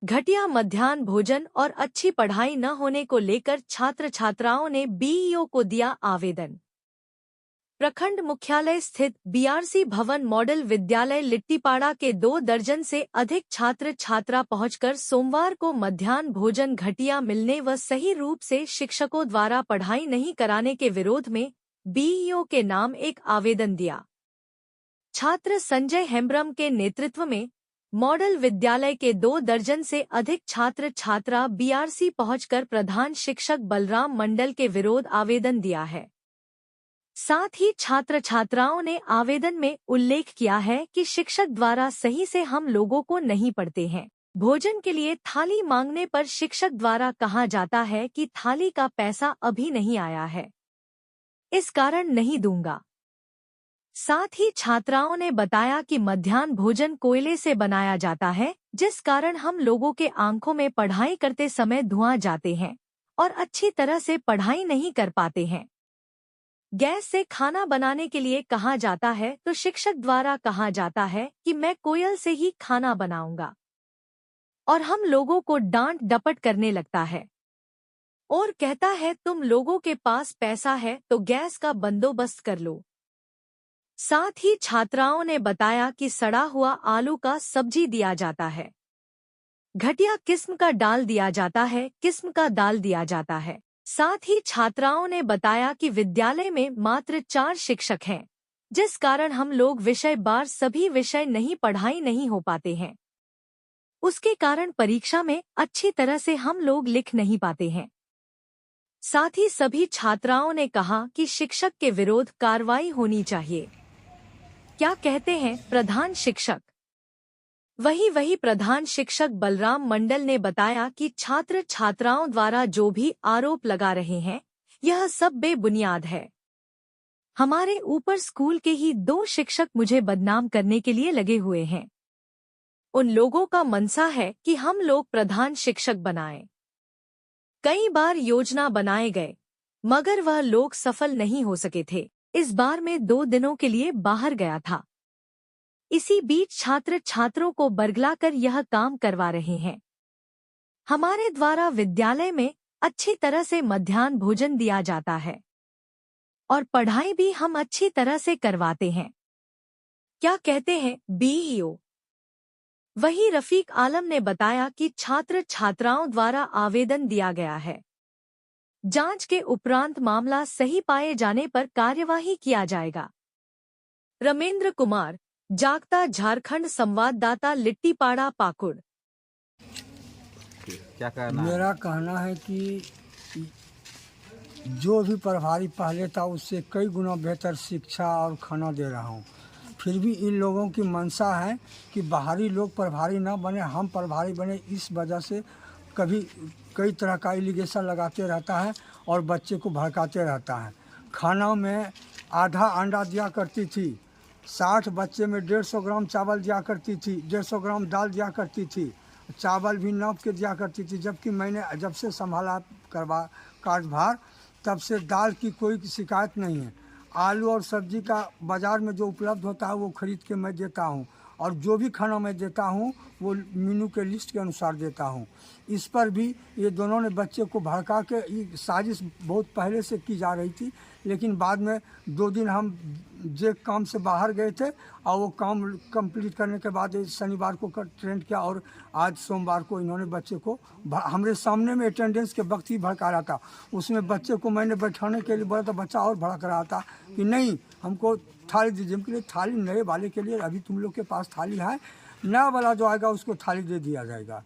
घटिया मध्याह्न भोजन और अच्छी पढ़ाई न होने को लेकर छात्र छात्राओं ने बीईओ को दिया आवेदन। प्रखंड मुख्यालय स्थित बीआरसी भवन मॉडल विद्यालय लिट्टीपाड़ा के 2 दर्जन से अधिक छात्र छात्रा पहुंचकर सोमवार को मध्याह्न भोजन घटिया मिलने व सही रूप से शिक्षकों द्वारा पढ़ाई नहीं कराने के विरोध में बीईओ के नाम एक आवेदन दिया। छात्र संजय हेम्ब्रम के नेतृत्व में मॉडल विद्यालय के 2 दर्जन से अधिक छात्र छात्रा बीआरसी पहुंचकर प्रधान शिक्षक बलराम मंडल के विरोध आवेदन दिया है। साथ ही छात्र छात्राओं ने आवेदन में उल्लेख किया है कि शिक्षक द्वारा सही से हम लोगों को नहीं पढ़ते हैं। भोजन के लिए थाली मांगने पर शिक्षक द्वारा कहा जाता है कि थाली का पैसा अभी नहीं आया है, इस कारण नहीं दूंगा। साथ ही छात्राओं ने बताया कि मध्याह्न भोजन कोयले से बनाया जाता है, जिस कारण हम लोगों के आंखों में पढ़ाई करते समय धुआं जाते हैं और अच्छी तरह से पढ़ाई नहीं कर पाते हैं। गैस से खाना बनाने के लिए कहा जाता है तो शिक्षक द्वारा कहा जाता है कि मैं कोयल से ही खाना बनाऊंगा और हम लोगों को डांट डपट करने लगता है और कहता है तुम लोगों के पास पैसा है तो गैस का बंदोबस्त कर लो। साथ ही छात्राओं ने बताया कि सड़ा हुआ आलू का सब्जी दिया जाता है, घटिया किस्म का दाल दिया जाता है, दाल दिया जाता है। साथ ही छात्राओं ने बताया कि विद्यालय में मात्र 4 शिक्षक हैं, जिस कारण हम लोग विषय बार सभी विषय पढ़ाई नहीं हो पाते हैं। उसके कारण परीक्षा में अच्छी तरह से हम लोग लिख नहीं पाते हैं। साथ ही सभी छात्राओं ने कहा कि शिक्षक के विरोध कार्रवाई होनी चाहिए। क्या कहते हैं प्रधान शिक्षक? वही प्रधान शिक्षक बलराम मंडल ने बताया कि छात्र छात्राओं द्वारा जो भी आरोप लगा रहे हैं यह सब बेबुनियाद है। हमारे ऊपर स्कूल के ही 2 शिक्षक मुझे बदनाम करने के लिए लगे हुए हैं। उन लोगों का मनसा है कि हम लोग प्रधान शिक्षक बनाएं। कई बार योजना बनाए गए मगर वह लोग सफल नहीं हो सके थे। इस बार मैं 2 दिनों के लिए बाहर गया था। इसी बीच छात्र छात्रों को बरगलाकर यह काम करवा रहे हैं। हमारे द्वारा विद्यालय में अच्छी तरह से मध्याह्न भोजन दिया जाता है और पढ़ाई भी हम अच्छी तरह से करवाते हैं। क्या कहते हैं बीईओ? वही रफीक आलम ने बताया कि छात्र छात्राओं द्वारा आवेदन दिया गया है। जांच के उपरांत मामला सही पाए जाने पर कार्यवाही किया जाएगा। रमेंद्र कुमार, जागता झारखंड संवाददाता, लिट्टीपाड़ा, पाकुड़। क्या कहना? मेरा कहना है कि जो भी प्रभारी पहले था उससे कई गुना बेहतर शिक्षा और खाना दे रहा हूँ। फिर भी इन लोगों की मंशा है कि बाहरी लोग प्रभारी ना बने, हम प्रभारी बने। इस वजह से कभी कई तरह का एलिगेशन लगाते रहता है और बच्चे को भड़काते रहता है। खाना में आधा अंडा दिया करती थी, 60 बच्चे में 150 ग्राम चावल दिया करती थी, 150 ग्राम दाल दिया करती थी, चावल भी नाप के दिया करती थी। जबकि मैंने जब से संभाला कार्यभार तब से दाल की कोई शिकायत नहीं है। आलू और सब्जी का बाज़ार में जो उपलब्ध होता है वो खरीद के मैं देता हूँ और जो भी खाना मैं देता हूँ वो मेनू के लिस्ट के अनुसार देता हूँ। इस पर भी ये दोनों ने बच्चे को भड़का के, ये साजिश बहुत पहले से की जा रही थी, लेकिन बाद में 2 दिन हम जे काम से बाहर गए थे और वो काम कंप्लीट करने के बाद शनिवार को ट्रेंड किया और आज सोमवार को इन्होंने बच्चे को हमारे सामने में अटेंडेंस के वक्त ही भड़का रहा था। उसमें बच्चे को मैंने बैठाने के लिए बोला तो बच्चा और भड़क रहा था कि नहीं हमको थाली दीजिए। के लिए थाली नए वाले के लिए अभी तुम लोग के पास थाली है, नया वाला जो आएगा उसको थाली दे दिया जाएगा।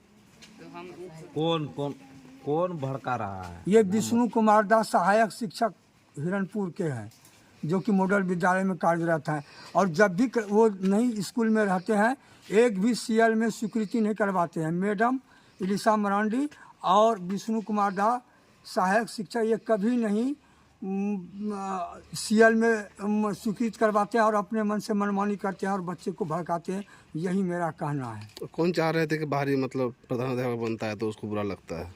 कौन भड़का रहा है? ये विष्णु कुमार दास सहायक शिक्षक हिरणपुर के हैं जो कि मॉडल विद्यालय में कार्यरत हैं और जब भी वो नहीं स्कूल में रहते हैं एक भी सीएल में स्वीकृति नहीं करवाते हैं। मैडम इलिशा मरांडी और विष्णु कुमार दास सहायक शिक्षक ये कभी नहीं सीएल में स्वीकृत करवाते हैं और अपने मन से मनमानी करते हैं और बच्चे को भड़काते हैं। यही मेरा कहना है। कौन चाह रहे थे कि बाहरी मतलब प्रधानाध्यापक बनता है तो उसको बुरा लगता है?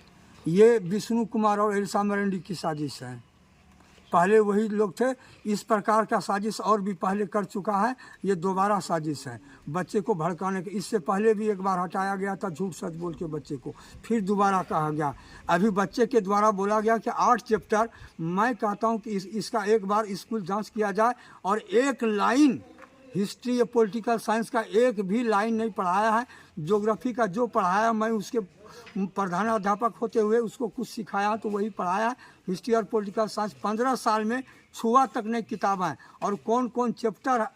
ये विष्णु कुमार और इलिशा मरांडी की साजिश है। पहले वही लोग थे। इस प्रकार का साजिश और भी पहले कर चुका है, ये दोबारा साजिश है बच्चे को भड़काने की। इससे पहले भी एक बार हटाया गया था झूठ सच बोल के बच्चे को, फिर दोबारा कहा गया। अभी बच्चे के द्वारा बोला गया कि 8 चैप्टर, मैं कहता हूँ कि इसका एक बार स्कूल जांच किया जाए और एक लाइन हिस्ट्री या पॉलिटिकल साइंस का एक भी लाइन नहीं पढ़ाया है। ज्योग्राफी का जो पढ़ाया, मैं उसके प्रधानाध्यापक होते हुए उसको कुछ सिखाया तो वही पढ़ाया। हिस्ट्री और पॉलिटिकल साइंस 15 साल में छुआ तक नहीं किताबें, और कौन कौन चैप्टर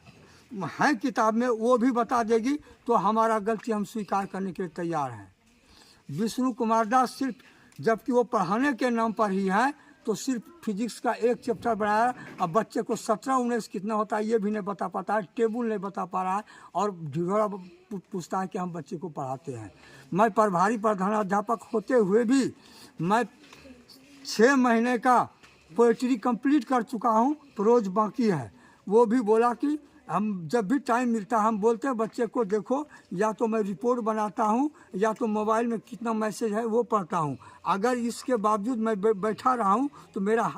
हैं किताब में वो भी बता देगी तो हमारा गलती हम स्वीकार करने के लिए तैयार हैं। विष्णु कुमार दास सिर्फ, जबकि वो पढ़ाने के नाम पर ही है, तो सिर्फ फिजिक्स का एक चैप्टर बनाया। अब बच्चे को 17-19 कितना होता है ये भी नहीं बता पाता है, टेबल नहीं बता पा रहा है, और ढिढोरा पूछता है कि हम बच्चे को पढ़ाते हैं। मैं प्रभारी प्रधानाध्यापक होते हुए भी मैं 6 महीने का पोएट्री कंप्लीट कर चुका हूँ, प्रोज बाकी है। वो भी बोला कि हम जब भी टाइम मिलता है हम बोलते हैं बच्चे को, देखो या तो मैं रिपोर्ट बनाता हूँ या तो मोबाइल में कितना मैसेज है वो पढ़ता हूँ। अगर इसके बावजूद मैं बैठा रहा हूँ तो मेरा